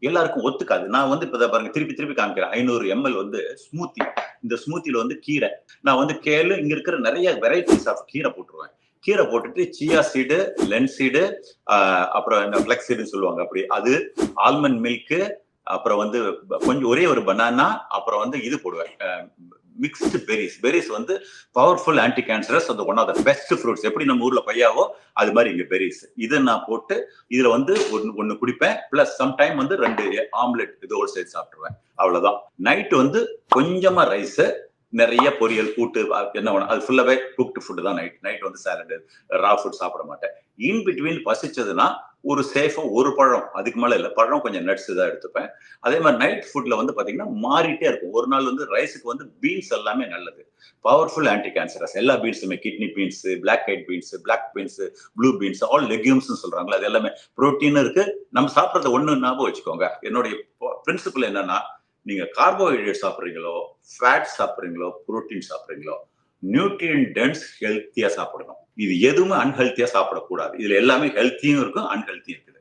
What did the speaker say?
எல்லாருக்கும் ஒத்துக்காது. நான் வந்து இப்ப பாருங்க திருப்பி திருப்பி காமிக்கிறேன். 500 எம்எல் வந்து ஸ்மூத்தி. இந்த ஸ்மூத்தில வந்து கீரை. நான் வந்து கேளு இங்க இருக்கிற நெறைய வெரைட்டிஸ் ஆஃப் கீரை போட்டுருவேன். கீரை போட்டுட்டு சியா சீடு, லென்ஸ் சீடு, அப்புறம் இந்த ஃப்ளக்ஸ் சீடுன்னு சொல்லுவாங்க அப்படி. அது ஆல்மண்ட் மில்க், அப்புறம் வந்து கொஞ்சம் ஒரே ஒரு பனானா, அப்புறம் வந்து இது போடுவேன். Mixed berries. பெரிஸ் வந்து பவர்ஃபுல் ஆன்டி கேன்சரஸ். அது one of the best fruits. எப்படி நம்ம ஊர்ல கொய்யாவோ அது மாதிரி இங்க பெரிஸ். இதை நான் போட்டு இதுல வந்து ஒன்னு குடிப்பேன். பிளஸ் சம் டைம் வந்து 2 ஆம்லெட் இதோட சேர்த்து சாப்பிட்டுருவேன். அவ்வளவுதான். நைட் வந்து கொஞ்சமா ரைஸ், நிறைய பொரியல் கூட்டு என்ன வேணும் அது ஃபுல்லாவே குக்டு ஃபுட் தான். நைட் வந்து சாலட், ரா ஃபுட் சாப்பிட மாட்டேன். இன் பிட்வீன் பசிச்சதுன்னா ஒரு சேஃபா ஒரு பழம், அதுக்கு மேல இல்ல, பழம் கொஞ்சம் நட்ஸ் தான் எடுத்துப்பேன். அதே மாதிரி நைட் ஃபுட்ல வந்து பாத்தீங்கன்னா மாறிட்டே இருக்கும். ஒரு நாள் வந்து ரைஸுக்கு வந்து பீன்ஸ் எல்லாமே நல்லது. Powerful anti cancerous. எல்லா பீன்ஸுமே kidney beans, black eyed beans, black beans, blue beans, all legumes சொல்றாங்களா, அது எல்லாமே புரோட்டீன் இருக்கு. நம்ம சாப்பிடறத ஒண்ணு ஞாபகம் வச்சுக்கோங்க. என்னுடைய பிரின்சிபல் என்னன்னா, நீங்க கார்போஹைட்ரேட் சாப்பிடுறீங்களோ, ஃபேட் சாப்பிடுறீங்களோ, புரோட்டீன் சாப்பிடுறீங்களோ, நியூட்ரியன் டென்ஸ் ஹெல்த்தியா சாப்பிடணும். இது எதுவுமே அன்ஹெல்த்தியா சாப்பிடக்கூடாது. இதுல எல்லாமே ஹெல்த்தியும் இருக்கும், அன்ஹெல்த்தியும் இருக்குது.